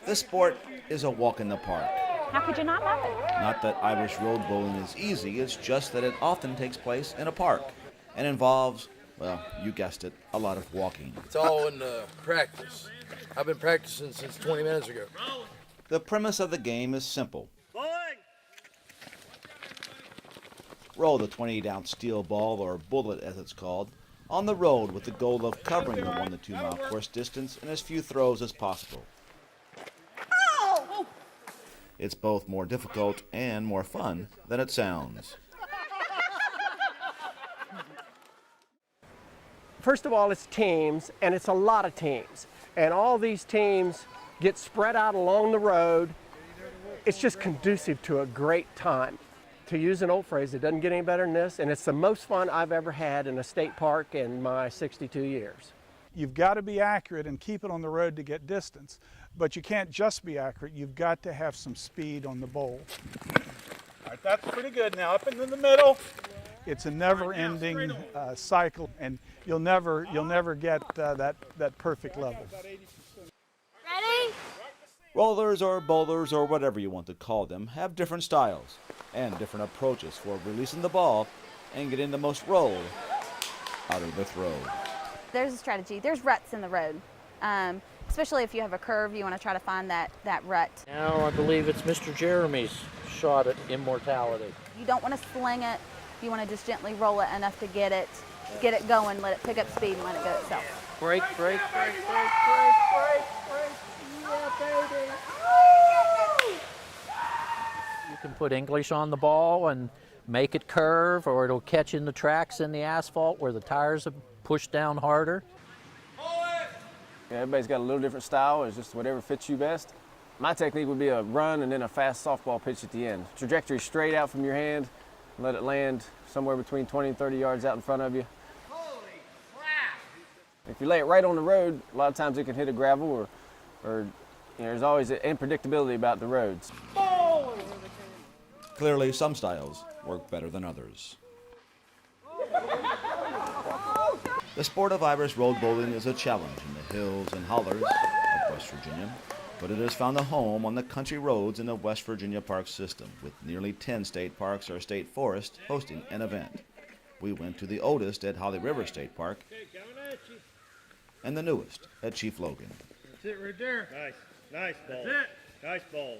This sport is a walk in the park. How could you not love it? Not that Irish road bowling is easy, it's just that it often takes place in a park and involves, well, you guessed it, a lot of walking. It's all in practice. I've been practicing since 20 minutes ago. The premise of the game is simple. Roll the 28-ounce steel ball, or bullet as it's called, on the road with the goal of covering the 1 to 2 mile course distance in as few throws as possible. It's both more difficult and more fun than it sounds. First of all, it's teams, and it's a lot of teams. And all these teams get spread out along the road. It's just conducive to a great time. To use an old phrase, it doesn't get any better than this, and it's the most fun I've ever had in a state park in my 62 years. You've got to be accurate and keep it on the road to get distance, but you can't just be accurate. You've got to have some speed on the bowl. All right, that's pretty good. Now up into the middle. It's a never-ending cycle, and you'll never get that perfect level. Ready? Rollers or bowlers or whatever you want to call them have different styles and different approaches for releasing the ball and getting the most roll out of the throw. There's a strategy. There's ruts in the road. Especially if you have a curve, you want to try to find that rut. Now I believe it's Mr. Jeremy's shot at immortality. You don't want to sling it. You want to just gently roll it enough to get it going, let it pick up speed and let it go itself. Break, break, break, break, break, break. Yeah, baby. You can put English on the ball and make it curve, or it'll catch in the tracks in the asphalt where the tires have pushed down harder. Yeah, everybody's got a little different style. It's just whatever fits you best. My technique would be a run and then a fast softball pitch at the end. Trajectory straight out from your hand, let it land somewhere between 20 and 30 yards out in front of you. Holy crap! If you lay it right on the road, a lot of times it can hit a gravel or there's always an unpredictability about the roads. Clearly, some styles work better than others. The sport of Irish road bowling is a challenge in the hills and hollers of West Virginia, but it has found a home on the country roads in the West Virginia park system, with nearly 10 state parks or state forests hosting an event. We went to the oldest at Holly River State Park and the newest at Chief Logan. That's it right there. Nice ball. That's it. Nice ball.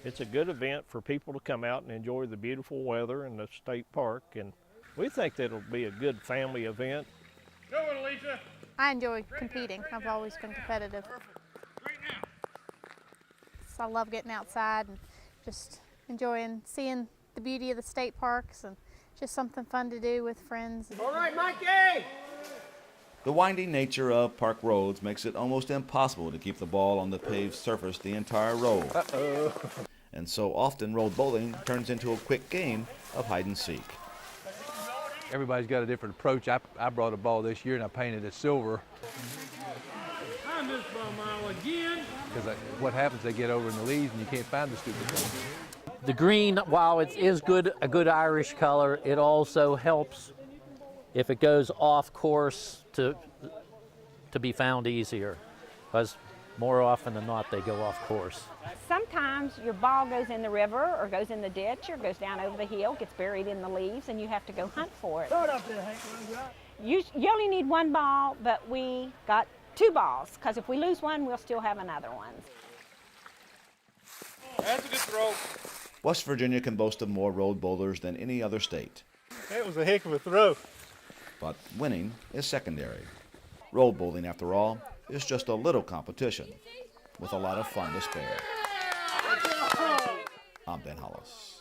It's a good event for people to come out and enjoy the beautiful weather in the state park, and we think that it'll be a good family event. Go on, Alicia. I enjoy competing. I've always been competitive. Right now. So I love getting outside and just enjoying seeing the beauty of the state parks, and just something fun to do with friends. All right, Mikey! The winding nature of park roads makes it almost impossible to keep the ball on the paved surface the entire road. And so often road bowling turns into a quick game of hide and seek. Everybody's got a different approach. I brought a ball this year and I painted it silver. I missed my mile again. Because what happens, they get over in the leaves and you can't find the stupid thing. The green, while it is a good Irish color, it also helps if it goes off course to be found easier, because more often than not they go off course. Sometimes your ball goes in the river or goes in the ditch or goes down over the hill, gets buried in the leaves, and you have to go hunt for it. Throw it up there, Hank. You only need one ball, but we got 2 balls, because if we lose one, we'll still have another one. That's a good throw. West Virginia can boast of more road bowlers than any other state. That was a heck of a throw. But winning is secondary. Road bowling, after all, is just a little competition with a lot of fun to spare. I'm Ben Hollis.